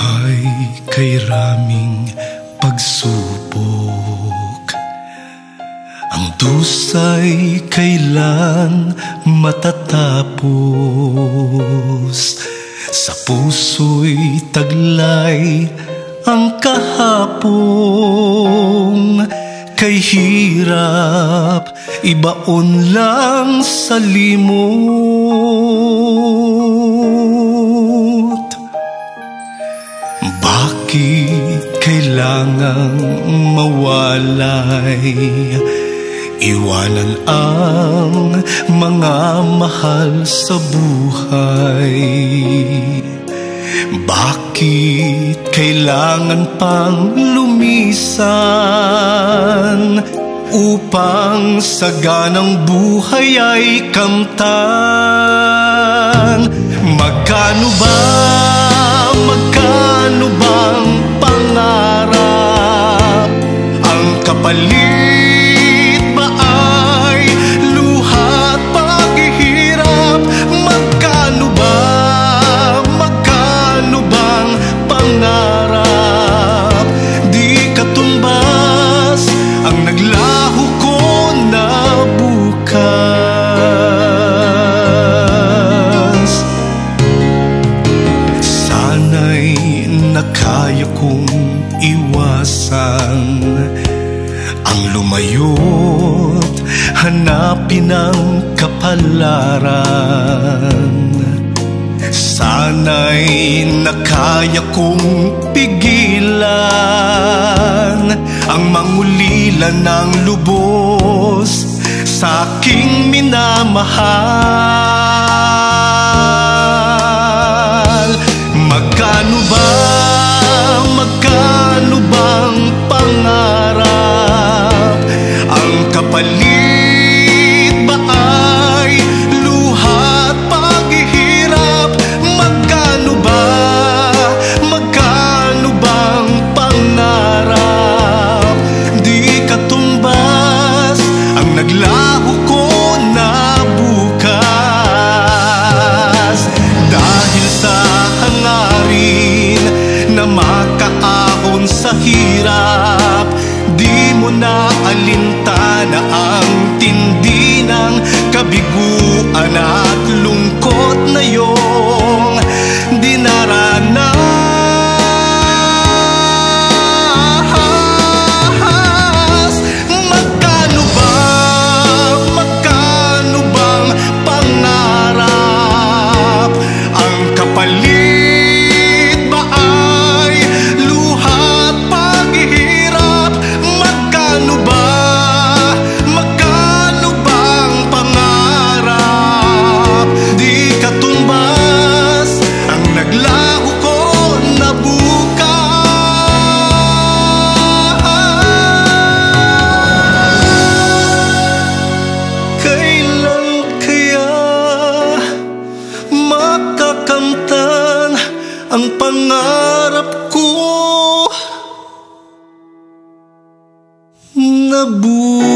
buhay kay raming pagsubok. Ang dusay kailan matatapos. Sa puso'y taglay ang kahapon. Kay hirap ibaon lang sa limot. Bakit kailangang mawalay? Iwanan ang mga mahal sa buhay. Bakit kailangan pang lumisan upang saganang buhay ay kamtan? Magkano bang pangarap? Ang kapalit ba ay luha't paghihirap? Magkano bang pangarap? Di katumbas ang naglaho ko na bukas. Sana'y nakaya kong iwasan ang lumayo't hanapin ang kapalaran. Sana'y nakaya kong pigilan ang mangulila ng lubos sa aking minamahal. Magkano bang pangarap? Ang kapalit ba ay luha't paghihirap? Magkano bang pangarap? Di katumbas ang naglaho ko na bukas. Dahil sa hangarin na makaahon sa hirap, di mo na alintana ang tindi ng kabiguan at lungkot na iyong dinaranas. Magkano bang pangarap? Ang kapalit ba ay luha't paghihirap? Magkano bang pangarap? Di katumbas ang naglaho ko na bukas. Kailan kaya makakamtan ang pangarap ko na bukas?